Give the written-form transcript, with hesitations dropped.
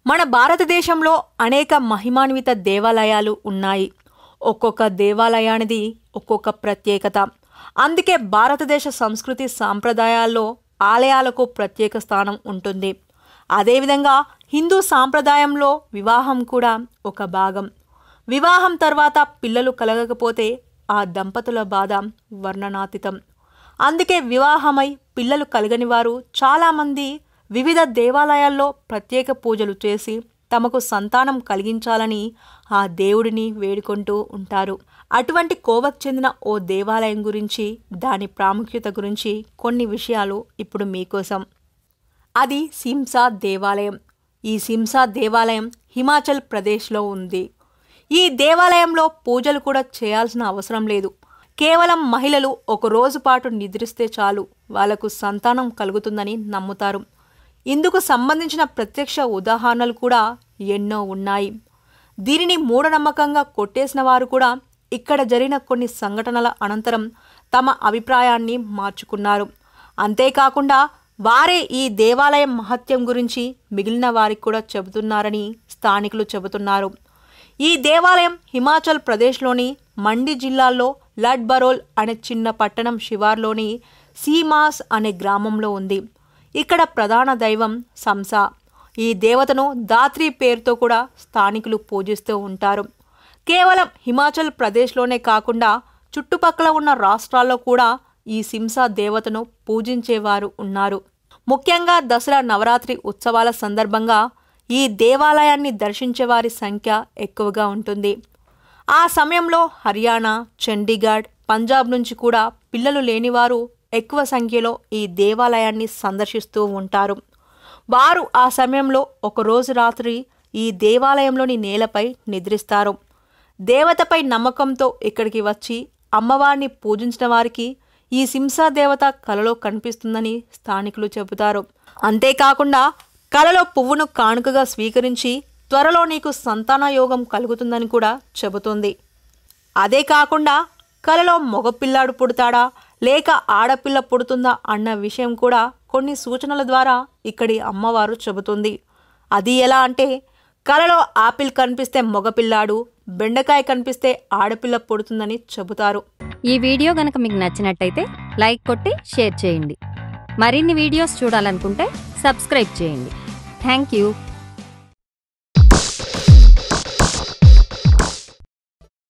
మన భారతదేశంలో అనేక మహిమాన్విత దేవాలయాలు ఉన్నాయి. ఒక్కొక్క దేవాలయానిది ఒక్కొక్క ప్రత్యేకత. అందుకే భారతదేశ సంస్కృతి సాంప్రదాయాల్లో ఆలయాలకు ప్రత్యేక స్థానం ఉంటుంది. అదేవిధంగా హిందూ సాంప్రదాయంలో వివాహం కూడా ఒక భాగం. వివాహం తర్వాత పిల్లలు కలగకపోతే ఆ దంపతుల బాధ వర్ణనాతీతం. అందుకే వివాహమై పిల్లలు కలగని వారు చాలామంది వివిధ దేవాలయాల్లో ప్రత్యేక పూజలు చేసి తమకు సంతానం కలిగించాలని ఆ దేవుడిని వేడుకుంటూ ఉంటారు. అటువంటి కోవకు చెందిన ఓ దేవాలయం గురించి, దాని ప్రాముఖ్యత గురించి కొన్ని విషయాలు ఇప్పుడు మీకోసం. అది సిమ్సా దేవాలయం. ఈ సిమ్సా దేవాలయం హిమాచల్ ప్రదేశ్లో ఉంది. ఈ దేవాలయంలో పూజలు కూడా చేయాల్సిన అవసరం లేదు. కేవలం మహిళలు ఒక రోజు పాటు నిద్రిస్తే చాలు వాళ్లకు సంతానం కలుగుతుందని నమ్ముతారు. ఇందుకు సంబంధించిన ప్రత్యక్ష ఉదాహరణలు కూడా ఎన్నో ఉన్నాయి. దీనిని మూఢనమ్మకంగా కొట్టేసిన వారు కూడా ఇక్కడ జరిగిన కొన్ని సంఘటనల అనంతరం తమ అభిప్రాయాన్ని మార్చుకున్నారు. అంతేకాకుండా వారే ఈ దేవాలయం మహత్యం గురించి మిగిలిన వారికి కూడా చెబుతున్నారని స్థానికులు చెబుతున్నారు. ఈ దేవాలయం హిమాచల్ ప్రదేశ్లోని మండి జిల్లాలో లడ్బరోల్ అనే చిన్న పట్టణం శివార్లోని సీమాస్ అనే గ్రామంలో ఉంది. ఇక్కడ ప్రధాన దైవం సంసా. ఈ దేవతను దాత్రి పేరుతో కూడా స్థానికులు పూజిస్తూ ఉంటారు. కేవలం హిమాచల్ ప్రదేశ్లోనే కాకుండా చుట్టుపక్కల ఉన్న రాష్ట్రాల్లో కూడా ఈ సిమ్సా దేవతను పూజించేవారు ఉన్నారు. ముఖ్యంగా దసరా నవరాత్రి ఉత్సవాల సందర్భంగా ఈ దేవాలయాన్ని దర్శించేవారి సంఖ్య ఎక్కువగా ఉంటుంది. ఆ సమయంలో హర్యానా, చండీగఢ్, పంజాబ్ నుంచి కూడా పిల్లలు లేనివారు ఎక్కువ సంఖ్యలో ఈ దేవాలయాన్ని సందర్శిస్తూ ఉంటారు. వారు ఆ సమయంలో ఒకరోజు రాత్రి ఈ దేవాలయంలోని నేలపై నిద్రిస్తారు. దేవతపై నమ్మకంతో ఇక్కడికి వచ్చి అమ్మవారిని పూజించిన వారికి ఈ సిమ్సా దేవత కలలో కనిపిస్తుందని స్థానికులు చెబుతారు. అంతేకాకుండా కలలో పువ్వును కానుకగా స్వీకరించి త్వరలో నీకు సంతాన యోగం కలుగుతుందని కూడా చెబుతుంది. అదే కాకుండా కలలో మగపిల్లాడు పుడతాడా లేక ఆడపిల్ల పుడుతుందా అన్న విషయం కూడా కొన్ని సూచనల ద్వారా ఇక్కడి అమ్మవారు చెబుతుంది. అది ఎలా అంటే కలలో ఆపిల్ కనిపిస్తే మగపిల్లాడు, బెండకాయ కనిపిస్తే ఆడపిల్ల పుడుతుందని చెబుతారు. ఈ వీడియో గనక మీకు నచ్చినట్టయితే లైక్ కొట్టి షేర్ చేయండి. మరిన్ని వీడియోస్ చూడాలనుకుంటే సబ్స్క్రైబ్ చేయండి. Thank you.